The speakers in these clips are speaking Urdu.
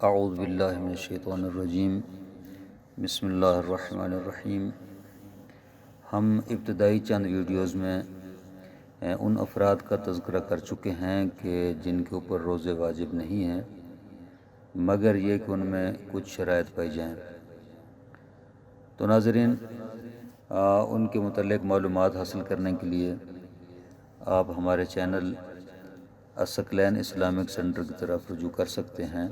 اعوذ باللہ من الشیطان الرجیم، بسم اللہ الرحمن الرحیم۔ ہم ابتدائی چند ویڈیوز میں ان افراد کا تذکرہ کر چکے ہیں کہ جن کے اوپر روزے واجب نہیں ہیں مگر یہ کہ ان میں کچھ شرائط پائی جائیں۔ تو ناظرین، ان کے متعلق معلومات حاصل کرنے کے لیے آپ ہمارے چینل الثقلین اسلامک سینٹر کی طرف رجوع کر سکتے ہیں۔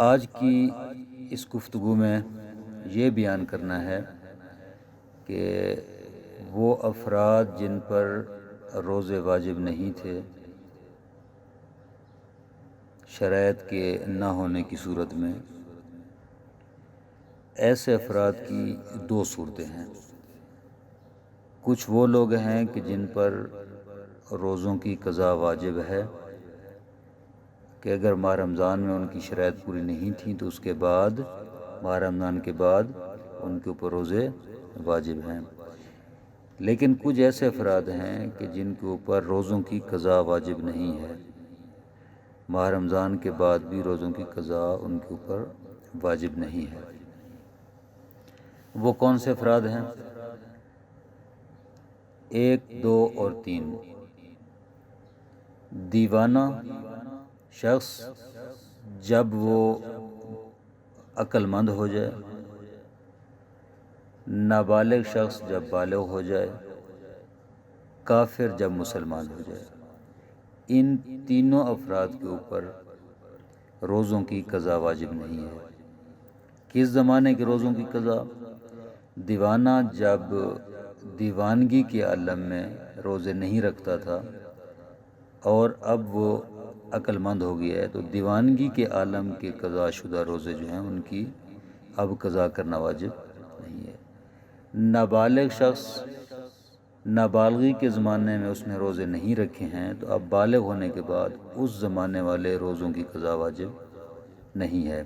آج کی اس گفتگو میں یہ بیان کرنا ہے کہ وہ افراد جن پر روزے واجب نہیں تھے شرائط کے نہ ہونے کی صورت میں، ایسے افراد کی دو صورتیں ہیں۔ کچھ وہ لوگ ہیں کہ جن پر روزوں کی قضا واجب ہے کہ اگر ماہ رمضان میں ان کی شرائط پوری نہیں تھیں تو اس کے بعد ماہ رمضان کے بعد ان کے اوپر روزے واجب ہیں۔ لیکن کچھ ایسے افراد ہیں کہ جن کے اوپر روزوں کی قضا واجب نہیں ہے، ماہ رمضان کے بعد بھی روزوں کی قضا ان کے اوپر واجب نہیں ہے۔ وہ کون سے افراد ہیں؟ 1، 2 اور 3۔ دیوانہ شخص جب وہ عقل مند ہو جائے، نابالغ شخص جب بالغ ہو جائے، کافر جب مسلمان ہو جائے، ان تینوں افراد کے اوپر روزوں کی قضا واجب نہیں ہے۔ کس زمانے کے روزوں کی قضا؟ دیوانہ جب دیوانگی کے عالم میں روزے نہیں رکھتا تھا اور اب وہ عقل مند ہو گیا ہے تو دیوانگی کے عالم کے قضا شدہ روزے جو ہیں ان کی اب قضا کرنا واجب نہیں ہے۔ نابالغ شخص نابالغی کے زمانے میں اس نے روزے نہیں رکھے ہیں تو اب بالغ ہونے کے بعد اس زمانے والے روزوں کی قضا واجب نہیں ہے۔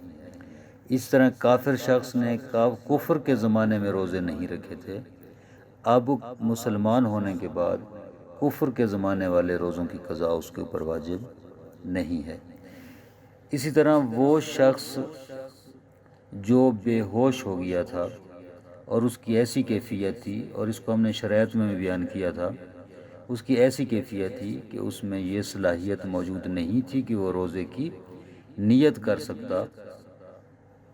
اس طرح کافر شخص نے کفر کے زمانے میں روزے نہیں رکھے تھے، اب مسلمان ہونے کے بعد کفر کے زمانے والے روزوں کی قضا اس کے اوپر واجب نہیں ہے۔ اسی طرح وہ شخص جو بے ہوش ہو گیا تھا اور اس کی ایسی کیفیت تھی، اور اس کو ہم نے شرائط میں بھی بیان کیا تھا، اس کی ایسی کیفیت تھی کہ اس میں یہ صلاحیت موجود نہیں تھی کہ وہ روزے کی نیت کر سکتا،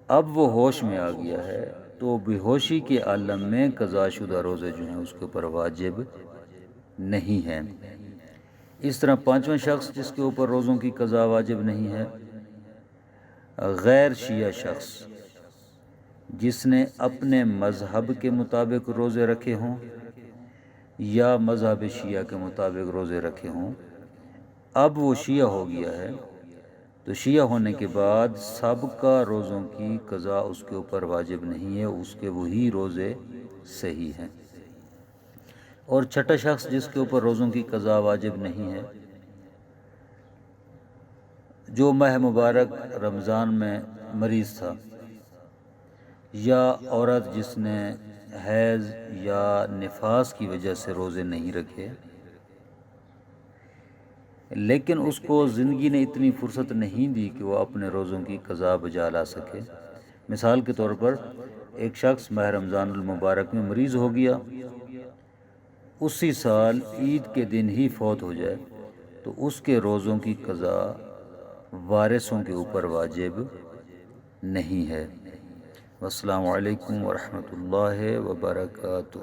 اب وہ ہوش میں آ گیا ہے تو بے ہوشی کے عالم میں قضا شدہ روزے جو ہیں اس کے اوپر واجب نہیں ہیں۔ اس طرح پانچواں شخص جس کے اوپر روزوں کی قضا واجب نہیں ہے، غیر شیعہ شخص جس نے اپنے مذہب کے مطابق روزے رکھے ہوں یا مذہب شیعہ کے مطابق روزے رکھے ہوں، اب وہ شیعہ ہو گیا ہے تو شیعہ ہونے کے بعد سب کا روزوں کی قضا اس کے اوپر واجب نہیں ہے، اس کے وہی روزے صحیح ہیں۔ اور چھٹا شخص جس کے اوپر روزوں کی قضا واجب نہیں ہے، جو ماہ مبارک رمضان میں مریض تھا، یا عورت جس نے حیض یا نفاس کی وجہ سے روزے نہیں رکھے لیکن اس کو زندگی نے اتنی فرصت نہیں دی کہ وہ اپنے روزوں کی قضا بجا لا سکے۔ مثال کے طور پر ایک شخص ماہ رمضان المبارک میں مریض ہو گیا، اسی سال عید کے دن ہی فوت ہو جائے تو اس کے روزوں کی قضا وارثوں کے اوپر واجب نہیں ہے۔ والسلام علیکم ورحمۃ اللہ وبرکاتہ۔